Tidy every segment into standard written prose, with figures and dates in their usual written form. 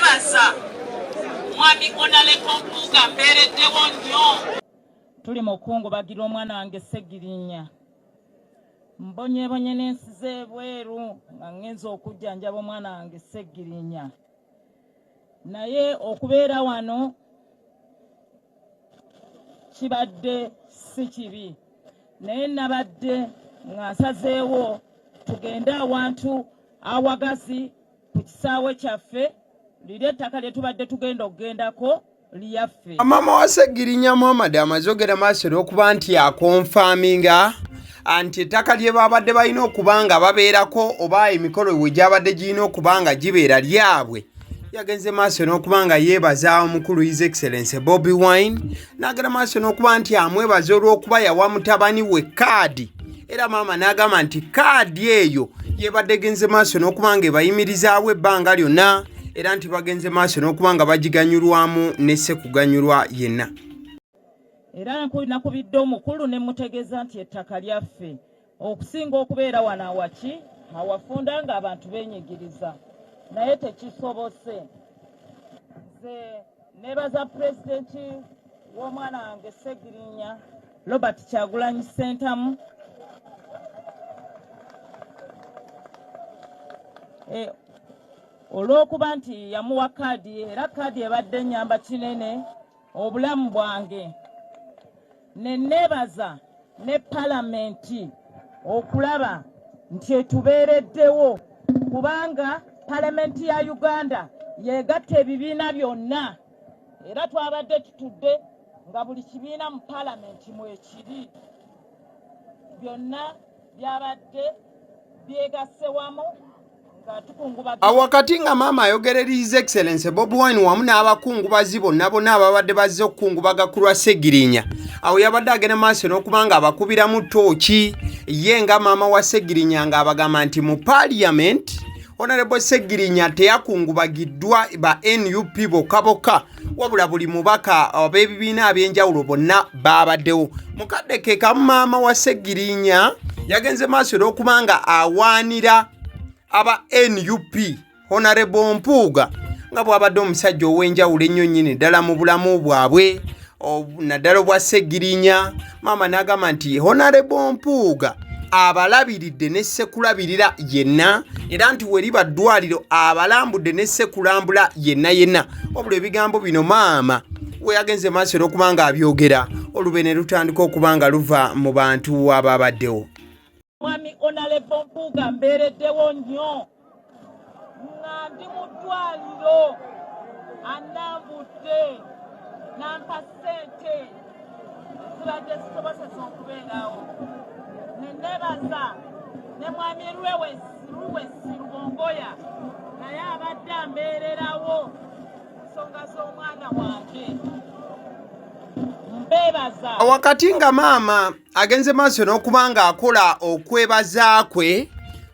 nebaza mwami onaleko Mpuuga mbeereddewo nnyo. Tuli mukungu bagira omwana wange Ssegirinya. Mbonyeebonye n'ensize ebweru nga ngenza okujjanjaba omwana wange Ssegirinya. Naye okubeera wano kibadde si kibi. Naye nabadde nga nsazeewo tugende awantu awagazi ku kisaawe kyaffe liri ettaka lye tubadde tugenda okugendako liyaffe. Maama wa Ssegirinya Muhammad amaze ogera maaso n'okuba nti akonfaminga anti ettaka lye babadde balina okuba nga babeerako oba emikolo we gyabadde girina okuba nga gibeera lyabwe. Yagenze maaso n'okuba nga yeebaza omukulu His Excellency Bobi n'agenda maaso n'okuba nti amwebaza olw'okuba yawa mutabani we kaadi. Era maama n'agamba nti kaadi eyo yebadde genze maaso n'okuba nga ebayimirizaawo ebbanga lyonna era nti bagenze maaso n'okuba nga bagiganyulwamu ne ssekuganyulwa yenna. Era nakubidde omukulu ne mutegeeza nti ettaka lyaffe okusinga okubeera wano awaki awafunda nga abantu beenyigiriza naye tekisobose. Nze nebaza pulezidenti w'omwana wange Ssegirinya Robert Kyagulanyi Ssentamu olw'okuba nti yamuwa kaadi era kaadi ebadde nnyamba kinene obulamu bwange. Ne nebaza ne palamenti okulaba nti etubeereddewo kubanga palamenti ya Uganda yegatta ebibiina byonna era twabadde tutudde nga buli kibiina mu palamenti mwekiri byonna byabadde byegasse wamu. Awakati nga maama ayogerera His Excellency Bobi wamu n'abakungubazi bonna ababadde bazze okukungubaga ku lwa Ssegirinya. Awo yabadde agenda maaso n'okuba nga abakubiramu ttooki ye nga maama wa Ssegirinya ng'abagamba nti mu Parliament Honorable Ssegirinya teyakungubagiddwa ba NUP bokka wabula buli mubaka ab'ebibiina ab'enjawulo bonna baabaddewo. Mukadde ke kamu maama wa Ssegirinya yagenze maaso n'okuba nga awaanira aba NUP Honorable Mpuuga nga bw'abadde omusajja ow'enjawulo ennyo nnyini ddala mu bulamu bwabwe naddala obwa Ssegirinya. Maama n'agamba nti Honorable Mpuuga abalabiridde ne ssekulabirira yenna era nti we liba ddwaliro abalambudde ne ssekulambula yenna. Wabula ebigambo bino maama we yagenze maaso n'okuba nga abyogera olube ne lutandika okuba nga luva mu bantu abaabaddewo. Mwami Honorable Mpuuga mbeereddewo nnyo nga ndi mu ddwaliro annambudde n'ampa ssente zibadde zisobosesa okubeerawo. Ne nebaza ne mwami Luwesi Rubongoya naye abadde ambeererawo nsonga z'omwana wange. Wakati nga maama agenze maaso n'okuba nga akola okwebaza kwe,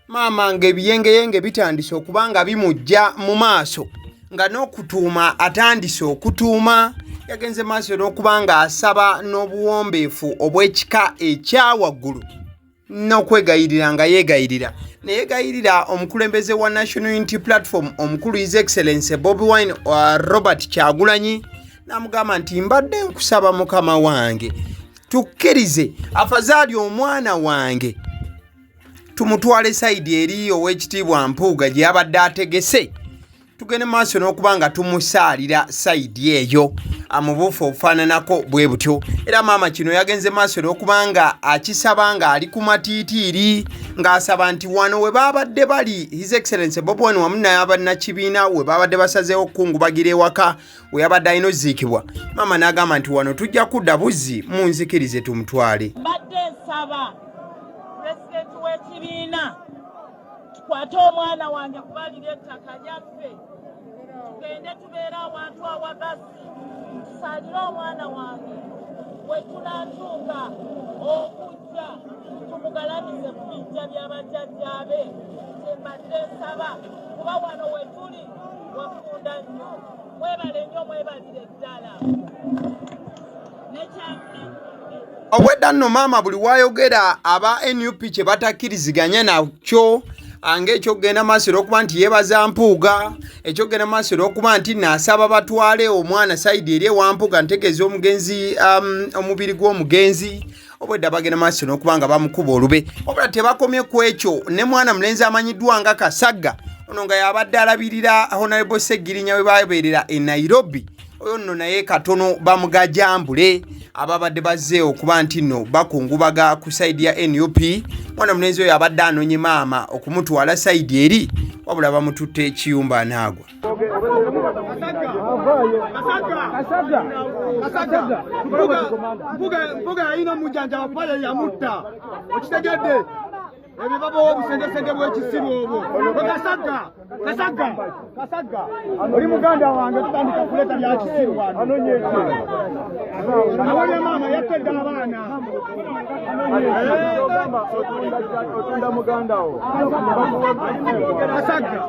maama ng'ebiyengeyenge bitandise okuba nga bimujja mu maaso nga n'okutuuma atandise okutuuma. Yagenze maaso n'okuba nga asaba n'obuwombeefu obw'ekika ekyawaggulu n'okwegayirira nga yeegayirira. Ne yeegayirira omukulembeze wa National Unity Platform omukulu His Excellency Bobi Robert Kyagulanyi n'amugamba nti mbadde nkusaba mukama wange tukkirize afazaali omwana wange tumutwale sayidi eri ow'ekitiibwa Mpuuga gye yabadde ategese tugende maaso n'okuba nga tumusaalira sayidi eyo amubuufu obufaananako bwe butyo. Era maama kino yagenze maaso n'okuba nga akisaba nga ali ku matiitiiri ng'asaba nti wano we baabadde bali His Excellency Bobi wamu n'abannakibiina we baabadde basazeewo okukungubagira ewaka we yabadde alina oziikibwa. Maama n'agamba nti wano tujja kudda buzzi munzikirize tumutwale. Mbadde nsaba pulezidenti w'ekibiina tukwate omwana wange kubalira ettaka lyaffe tugende tubeere awantu awagazi tusaalire omwana wange we tunatuuka okujja tumugalamize ku bijja by'abajjajjaabe. Mbadde nsaba kuba wano we tuli wafunda nnyo. Mwebale nnyo mwebalire ddala. Obwedda nno maama buli wayogera aba NUP kye batakkiriziganya nakyo ng'ekyokugenda maaso olw'okuba nti yeebaza Mpuuga, ekyokugenda maaso olw'okuba nti n'asaba batwale omwana sayidi eri ewa Mpuuga ntegeeza omugenzi omubiri gw'omugenzi obwedda bagenda maaso n'okuba nga bamukuba olube. Wabula tebakomye ku ekyo, ne mwana mulenzi amanyiddwa nga Kasagga ono nga yabadde alabirira Honorable Ssegirinya we babeerera e Nairobi. Oyo nno naye katono bamugajambule ababadde bazze okuba nti nno bakungubaga ku sayidi ya NUP. Mwana mulenzi oyo abadde anonye maama okumutwala sayidi eri, wabula bamututte ekiyumba anaagwa. Mpuuga yalina mujanja wapale yamutta okitegedde ebibabawo obusenge bw'ekisiru obwo. Kasagga oli muganda wange tutandika kuleta bya kisiru wano awalya maama yattedde abaana otunda muganda wo Kasagga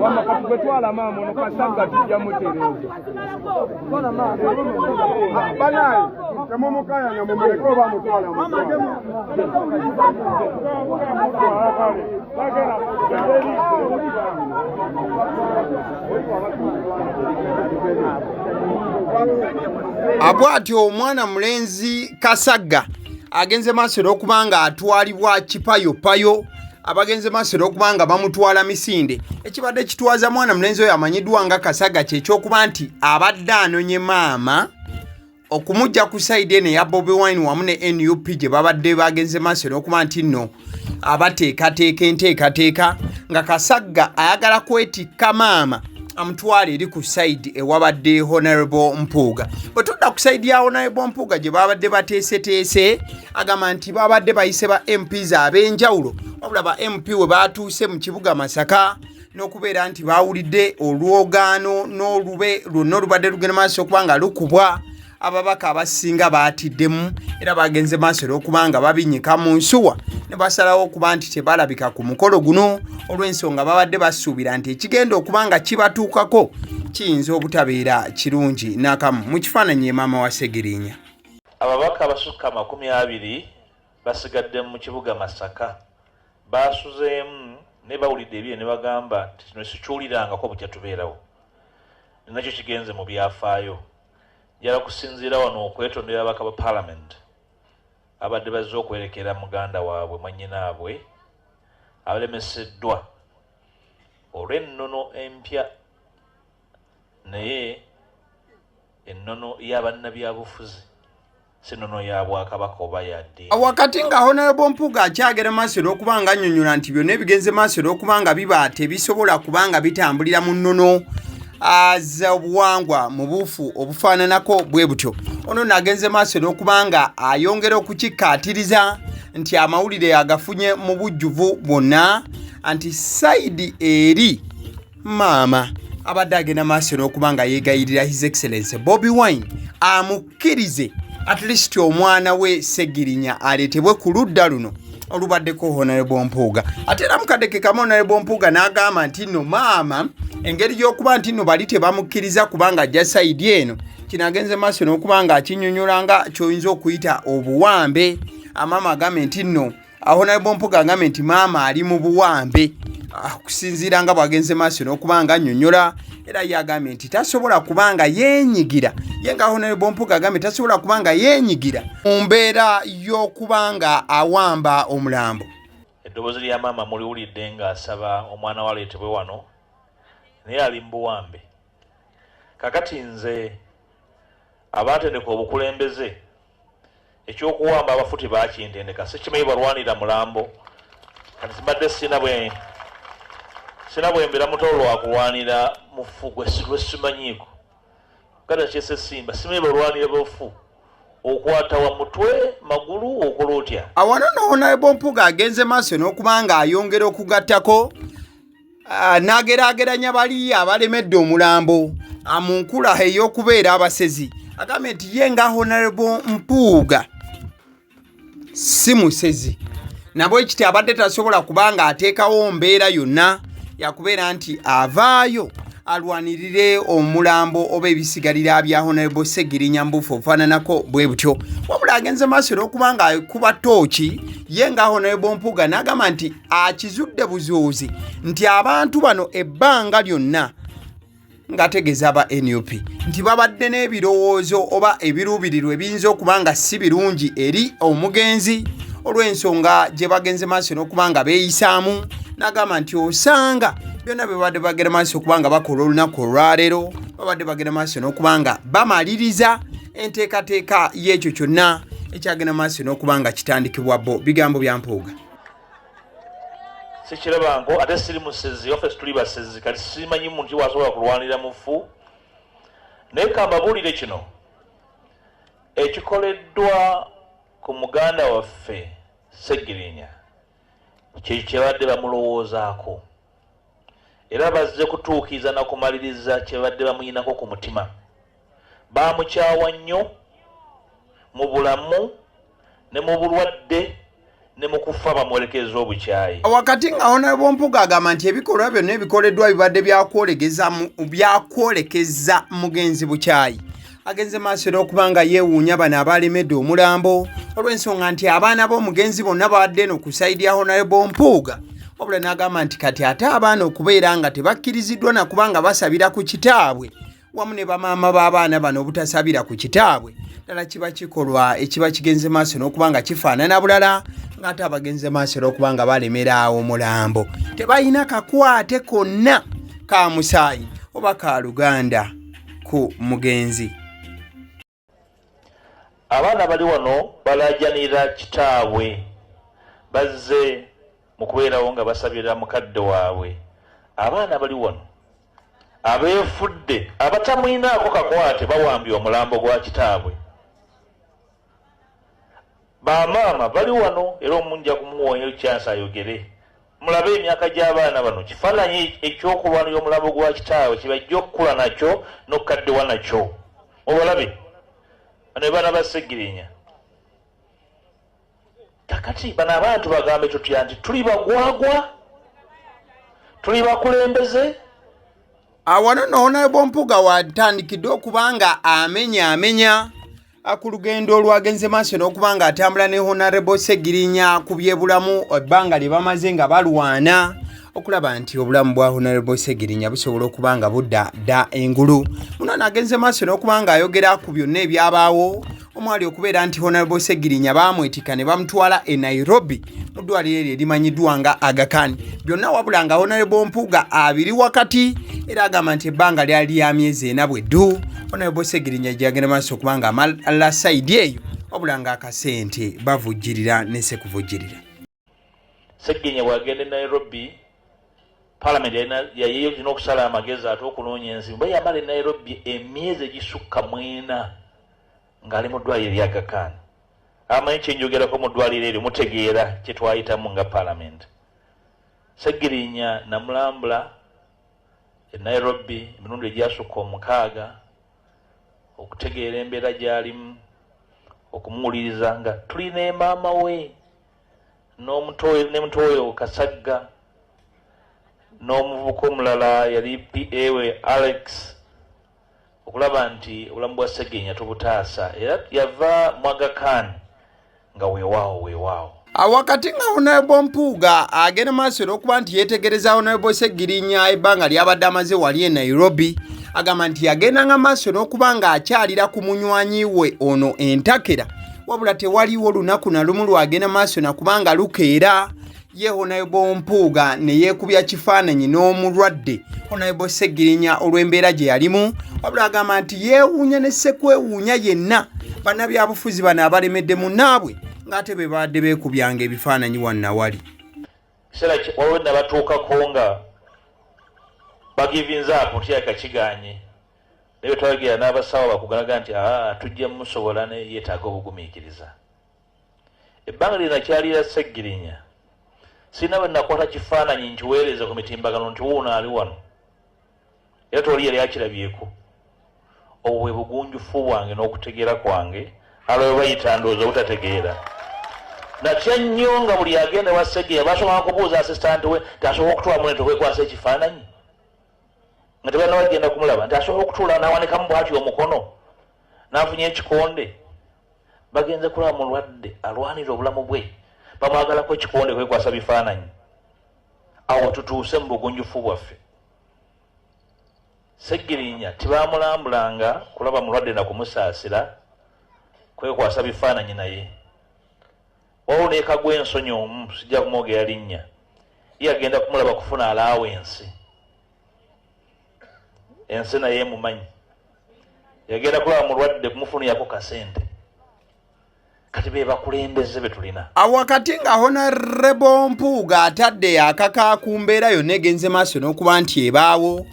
wama katugwetwala maama ono Kasagga tujja mutereza banayi temumukayanga mumuleke oba mutwala Abwatyo omwana mulenzi Kasagga agenze maaso n'okuba nga atwalibwa kipayopayo, abagenze maaso n'okuba nga bamutwala misinde. Ekibadde kitwaza mwana mulenzi oyo amanyiddwa nga Kasagga ky'ekyokuba nti abadde anonye maama okumujja ku sayidi eno eya Bobi Wine wamu ne NUP gye babadde bagenze maaso n'okuba nti nno abateekateeka enteekateeka nga Kasagga ayagala kwetikka maama amutwale eri ku sayidi ewabadde Honorable Mpuuga. Bwe tudda ku sayidi ya Honorable Mpuuga gye babadde bateeseteese, agamba nti babadde bayise ba MPs ab'enjawulo, wabula ba MP we baatuuse mu kibuga Masaka n'okubeera nti baawulidde olwogaano n'olube lwonna olubadde lugenda maaso okuba nga lukubwa. Ababaka abasinga baatiddemu era bagenze maaso olw'okuba nga babinyika mu nsuwa ne basalawo okuba nti tebalabika ku mukolo guno olw'ensonga babadde basuubira nti ekigenda okuba nga kibatuukako kiyinza obutabeera kirungi n'akamu. Mu kifaananyi maama wa Ssegirinya, ababaka abasukka 20 basigadde mu kibuga Masaka baasuzeemu ne bawulidde ebyo ne bagamba nti kino sikiwulirangako bukya tubeerawo, nakyo kigenze mu byafaayo. Jala kusinziira wano okwetondera ababaka ba Parliament abadde bazze okwerekera muganda waabwe mwannyinaabwe abalemeseddwa olw'ennono empya naye ennono y'abannabyabufuzi si nnono ya Bwakabaka oba yadde. Wakati nga Honorable Mpuuga akyagera maaso n'okuba nga annyonnyola nti byonna ebigenze maaso n'okuba nga biba tebisobola kuba nga bitambulira mu nnono aza obuwangwa mu buufu obufaananako bwe butyo. Ono nagenze maaso n'okuba nga ayongera okukikkaatiriza nti amawulire agafunye mu bujjuvu bwonna anti sayidi eri maama abadde agenda maaso n'okuba nga yeegayirira His Excellency Bobi Wine amukkirize at least omwana we Ssegirinya aleetebwe ku ludda luno olubaddeko Honorable Mpuuga. Ate era mukadeke kamu Honorable Mpuuga n'agamba nti nno maama engeri y'okuba nti nno bali tebamukkiriza kubanga ajja sayidi eno kino agenze maaso n'okuba nga akinyonnyola nga ky'oyinza okuyita obuwambe. Maama agambe nti nno Honorable Mpuuga agambe nti maama ali mu buwambe okusinziira nga bw'agenze maaso n'okuba nga annyonnyola, era ye agambye nti tasobola kuba nga yeenyigira, ye nga Honorable Mpuuga agambye tasobola kuba nga yeenyigira mu mbeera y'okuba nga awamba omulambo. Eddoboozi lya maama muliwulidde ng'asaba omwana we aleetebwe wano naye ali mu buwambe. Kakati nze abatendeka obukulembeze ekyokuwamba abafuti bakintendeka sikimanyi balwanira Mulambo kati sibadde sina bwembera mutolo wakulwanira mufu gwe simanyiiko kati kyese simba simanyi balwanira bafu okwata wa mutwe magulu okola otya. Awano no Honorable Mpuuga agenze maaso n'okuba nga ayongera okugattako n'ageraageranya bali abalemedde omulambo mu nkula ey'okubeera abasezi. Agambye nti ye nga Honorable Mpuuga si musezi nabwe ekiti abadde tasobola kuba nga ateekawo mbeera yonna yakubeera nti avaayo alwanirire omulambo oba ebisigalira bya Honorable Ssegirinya mbufu ofaananako bwe butyo wabula agenze maaso n'okubanga kuba tooki ye nga Honorable Mpuuga n'agamba nti akizudde buzuuzi nti abantu bano ebbanga lyonna ng'ategeeza aba NUP nti babadde n'ebirowoozo oba ebiruubirirwa ebiyinza okuba nga si birungi eri omugenzi olw'ensonga gye bagenze maaso n'okubanga beeyisaamu n'agamba nti osanga byonna bye babadde bagenda maaso okubanga bakola olunaku olwaleero babadde bagenda maaso n'okubanga bamaliriza enteekateeka y'ekyo kyonna ekyagenda maaso n'okubanga kitandikibwa bo bigambo bya Mpuuga. Sikirabango ate siri musezi office tuli basezi kati simanyi muntu wasobola kulwanira mufu naye kambabuulire kino ekikoleddwa ku muganda waffe Ssegirinya kyebadde bamulowoozaako era bazze kutuukiza na kumaliriza kyebadde bamuyinako ku mutima baamukyawa nnyo mu bulamu ne mu bulwadde ne mu kufa bamwelekeza obukyayi. Wakati nga Honorable Mpuuga agamba nti ebikolwa byonna ebikoleddwa bibadde byakwolekeza mugenzi bukyayi agenze maaso n'okubanga yeewuunya bano abalemedde omulambo olw'ensonga nti abaana b'omugenzi bonna babadde n'okusayidi ya Honorable Mpuuga wabula n'agamba nti kati ate abaana okubeera nga tebakkiriziddwa na kubanga basabira ku kitaabwe wamu ne bamaama b'abaana bano obutasabira ku kitaabwe ddala kiba kikolwa ekiba kigenze maaso n'okubanga kifaanana bulala ng'ate abagenze maaso n'okubanga balemera omulambo tebalina kakwate konna ka musaayi oba ka luganda ku mugenzi. Abaana bali wano balajanira kitaabwe bazze mu kubeerawo nga basabira mukadde waabwe. Abaana bali wano abeefudde abatamwinaako kakwate bawambye omulambo gwa kitaabwe. Bamaama bali wano era omunja kumuwonya ekyansi ayogere. Mulabe emyaka gy'abaana bano kifaananyi ekyokulwanira omulambo gwa kitaabwe kibajja okukula nakyo n'okukaddewa nakyo. Obalabe bano baana ba Ssegirinya kakati bano abantu bagambe tutya nti tuli bagwagwa tuli bakulembeze. Awano no Honorable Mpuuga watandikidde okubanga amenya ku lugendo olwagenze maaso n'okubanga atambula ne Honorable Ssegirinya ku byebulamu ebbanga lye bamaze nga balwana okulaba nti obulamu bwa Honorable Ssegirinya busobola okubanga budda dda engulu. Muno nagenze maaso n'okubanga ayogera ku byonna ebyabaawo omwali okubeera nti Honorable Ssegirinya baamwetika ne bamutwala e Nairobi mu ddwaliro eryo erimanyiddwa nga AGALIWO byonna wabula nga Honorable Mpuuga abiri wakati era agamba nti ebbanga lyali lya myezi 4 bweddu Honorable Ssegirinya gyagenda maaso okubanga amala sayidi eyo wabula nga akasente bavujjirira ne sekuvujjirira. Ssegirinya bw'agenda e Nairobi Parliament yayiyo tulina okusala amagezi ate okunoonya enzimba yamala e Nairobi emyezi egisukka 4 ng'ali mu ddwaliro erya AGALIWO. Amanyi kyenjogerako mu ddwaliro eryo mutegeera kye twayitamu nga Parliament. Ssegirinya namulambula e Nairobi emirundi egyasukka 6 okutegeera embeera gy'alimu okumuwuliriza nga tulina ne maama we n'omutoyo Kasagga n'omuvubuka omulala yali PA we Alex okulaba nti obulamu bwa Ssegirinya tubutaasa era yava mu AGALIWO nga weewaawo. Awakati nga Honorable Mpuuga agenda maaso n'okuba nti yeetegereza Honorable Ssegirinya ebbanga lyabadde amaze wali e Nairobi agamba nti yagendanga maaso n'okuba nga akyalira ku munywanyi we ono entakera wabula tewaliwo lunaku na lumu lwagenda maaso nakubanga lukeera ye Honorable Mpuuga ne yeekubya kifaananyi n'omulwadde Honorable Ssegirinya olw'embeera gye yalimu wabula agamba nti yeewuunya ne ssekwewuunya yenna bannabyabufuzi bano abalemedde munnaabwe ng'ate be badde beekubyanga ebifaananyi wannawali. Kiseera waliwo nabatuukako nga bagivinza apo ntyaka kiganye naye twagira n'abasawo bakugalaga nti tujja musobola ne yeetaaga obugumiikiriza. Ebbanga lino kyalira Ssegirinya sina bwe nakwata kifaananyi nkiweereza ku mitimbagano nti wuuno ali wano era toli yali akirabyeko. Obwo bwe bugunjufu bwange n'okutegeera kwange alwe bayita ndowooza butategeera. Natya nnyo nga buli agenda wa Ssegirinya basobola kubuuza assistant we tasobola okutwala muneto kwekwasa ekifaananyi. nga tebalina bagenda kumulaba nti asobola okutuula n'awanikamu bw'atyo omukono n'afunye ekikonde. Bagenze kulaba mulwadde alwanira obulamu bwe, bamwagalako ekikonde kwekwasa bifaananyi. Awo tutuuse mu bugunjufu bwaffe. Ssegirinya tibaamulambulanga kulaba mulwadde na kumusaasira kwekwasa bifaananyi naye. Wawuleeka gw'ensonyi omu sijja kumwogera linnya. Ye agenda kumulaba kufuna alaawensi. Ensi naye emumanyi. Yagenda kulaba mulwadde kumufunirako kasente. Kati be bakulembeze be tulina. Awakati nga Honorable Mpuuga atadde akaka ku mbeera yonna egenze maaso n'okuba nti ebaawo,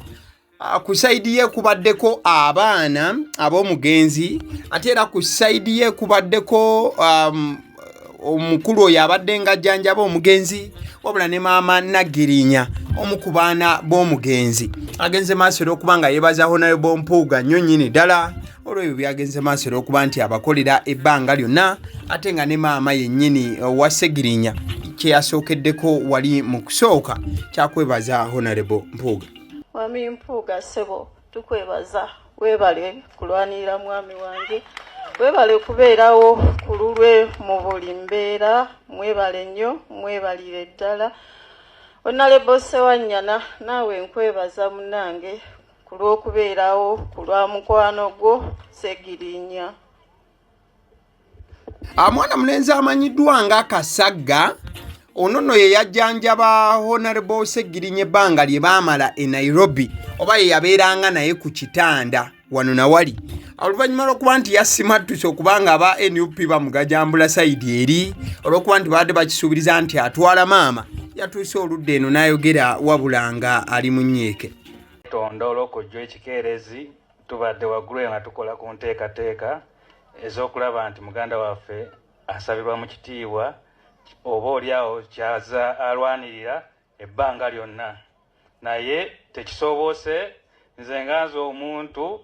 ku saidi ye kubaddeko abaana ab'omugenzi, ate era ku saidi ye kubaddeko omukulu oyo abadde nga ajjanjaba omugenzi, wabula ne maama Ssegirinya omu ku baana b'omugenzi. Agenze maaso n'okuba nga yeebaza Honorable Mpuuga nnyo nnyini ddala olw'ebyo byagenze maaso n'okuba nti abakolera ebbanga lyonna, ate nga ne maama yennyini wa Ssegirinya kye yasookeddeko wali mu kusooka kyakwebaza Honorable Mpuuga. Mwami Mpuuga ssebo tukwebaza, weebale kulwanirira mwami wange, weebale kubeerawo ku lulwe mu buli mbeera, mwebale nnyo, mwebalire ddala. Honorable Ssewanyana naawe nkwebaza munnange ku lw'okubeerawo ku lwa mukwano gwo Ssegirinya. Mwana mulenzi amanyiddwa nga Kasagga, ono nno ye yajjanjaba Honorable Ssegirinya ebbanga lye baamala e Nairobi, oba ye yabeeranga naye ku kitanda wano na wali. Oluvannyuma lw'okuba nti yassimattuse okubanga aba NUP bamugajambula sayidi eri, olw'okuba nti baadde bakisuubiriza nti atwala maama, yatuuse oludda eno n'ayogera wabula nga ali mu nnyeeke. Tonda olw'okujja ekikeerezi tubadde waggulu nga tukola ku nteekateeka ez'okulaba nti muganda waffe asabirwa mu kitiibwa oba oliawo kyaza alwanirira ebbanga lyonna. Naye tekisoboose, nze nga nze omuntu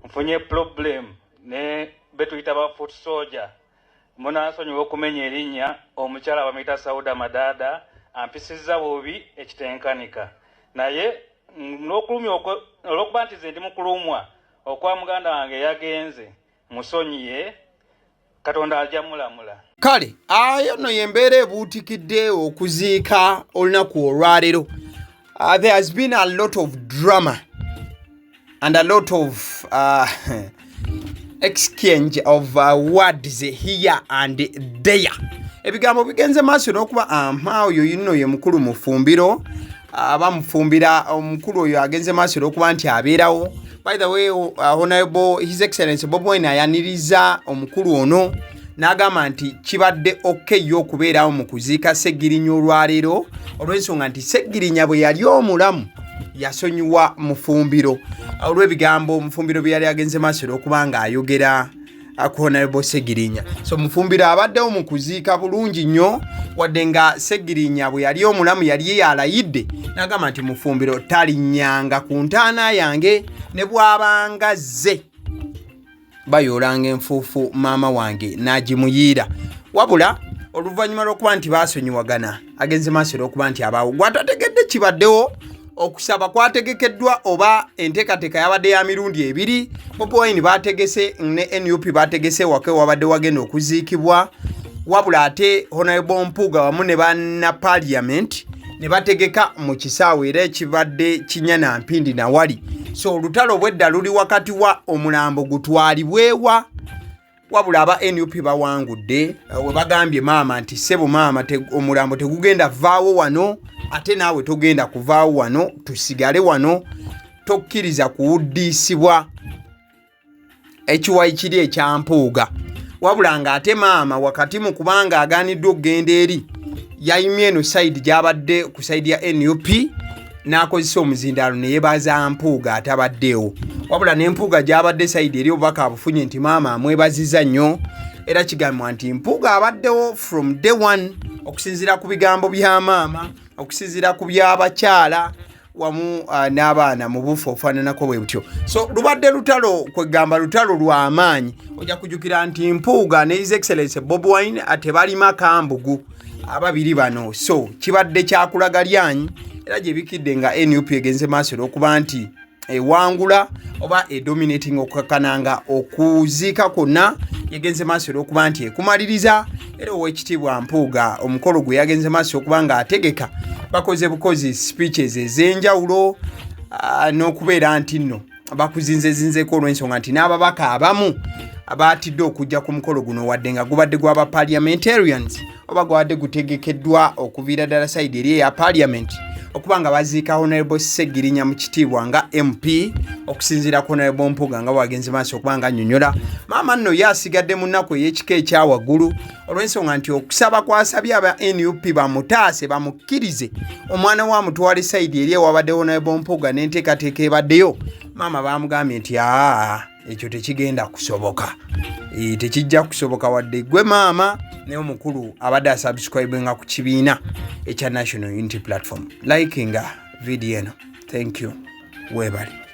nfunye problem ne betuyita ba foot soldier, munansonyiwa okumenya erinnya omukyala bamuyita Sauda Madada ampisizza bubi ekitenkanika. Naye n'okulumya olw'okuba nti nze ndi mukulumwa okwa muganda wange yagenze musonyiye, Katonda ajja mulamula. Kale ayo no yembeera ebuutikidde okuziika olunaku olwaleero. There has been a lot of drama and a lot of exchange of words here and there. Ebigambo bigenze maaso n'okuba oyo yinno ye mukulu mu ffumbiro, abamufumbira omukulu oyo agenze maaso n'okuba nti abeerawo. By the way, Honorable His Excellency Bobi ayaniriza omukulu ono n'agamba nti kibadde okay okubeerawo mu kuziika Ssegirinya olwaleero, olw'ensonga nti Ssegirinya bwe yali omulamu yasonyiwa mufumbiro. Olw'ebigambo mufumbiro bye yali agenze maaso n'okuba ng'ayogera ku Honorable Ssegirinya. So mufumbiro abaddewo mu kuziika bulungi nnyo, wadde nga Ssegirinya bwe yali omulamu yali yalayidde n'agamba nti mufumbiro talinnyanga ku ntaana yange ne bw'abanga zze bayoolanga enfuufu maama wange n'agimuyiira. Wabula oluvannyuma lw'okuba nti baasonyiwagana agenze maaso n'okuba nti abaawo gwatategedde kibaddewo okusaba kwategekeddwa oba enteekateeka yabadde ya mirundi ebiri. Bobi Wine baategese ne NUP baategese wake wabadde wagenda okuziikibwa, wabula ate Honorable Mpuuga wamu ne banna Parliament ne bategeka mu kisaawe era ekibadde Kinyana Mpindi na wali. So olutalo bwedda luli wakati wa omulambo gutwalibwewa, wabula aba NUP bawangudde we bagambye maama nti ssebo maama omulambo tegugenda vaawo wano, ate naawe togenda kuvaawo wano, tusigale wano, tokkiriza kuwuddisibwa ekiwayi kiri ekya Mpuuga. Wabula nga ate maama wakati mu kubanga agaaniddwa okugenda eri yayimye eno sayidi gy'abadde ku sayidi ya NUP n'akozesa omuzindaalo ne yeebaza Mpuuga atabaddeewo. Wabula ne Mpuuga gy'abadde sayidi eri obubaka abufunye nti maama amwebaziza nnyo, era kigambibwa nti Mpuuga abaddewo from day one okusinziira ku bigambo bya maama, okusinziira ku by'abakyala wamu n'abaana mu bufu ofaananako bwe butyo. So lubadde lutalo kwegamba lutalo lwa maanyi. Ojja kujjukira nti Mpuuga ne His Excellency Bobi Wine ate balima kambugu ababiri bano. So kibadde kyakulaga lyanyi era gye bikidde nga NUP egenze maaso okuba nti ewangula oba edominating okukakananga okuziika kwonna yagenze maaso olw'okuba nti ekumaliriza era Oweekitiibwa Mpuuga omukolo gwe yagenze maaso okuba nga ategeka bakoze bukozi speeches ez'enjawulo n'okubeera nti nno bakuzinzezinzeko olw'ensonga nti n'ababaka abamu abaatidde okujja ku mukolo guno wadde nga gubadde gw'aba parliamentarians oba gwadde gutegekeddwa okuviira ddala sayidi eri eya parliament okuba nga baziika Honorable Ssegirinya mu kitiibwa nga MP okusinziira ku Honorable Mpuuga nga bwagenze maaso okuba nga annyonnyola maama nno ye asigadde mu nnaku ey'ekika ekya waggulu olw'ensonga nti okusaba kwasabye aba NUP bamutaase bamukkirize omwana wa mutwale sayidi eri ewabadde Honorable Mpuuga n'enteekateeka ebaddeyo maama baamugambye nti ekyo tekigenda kusoboka tekijja kusoboka wadde gwe maama ne omukulu abadde asubscribenga ku kibiina ekya National Unity Platform likinga video eno. Thank you. Webale.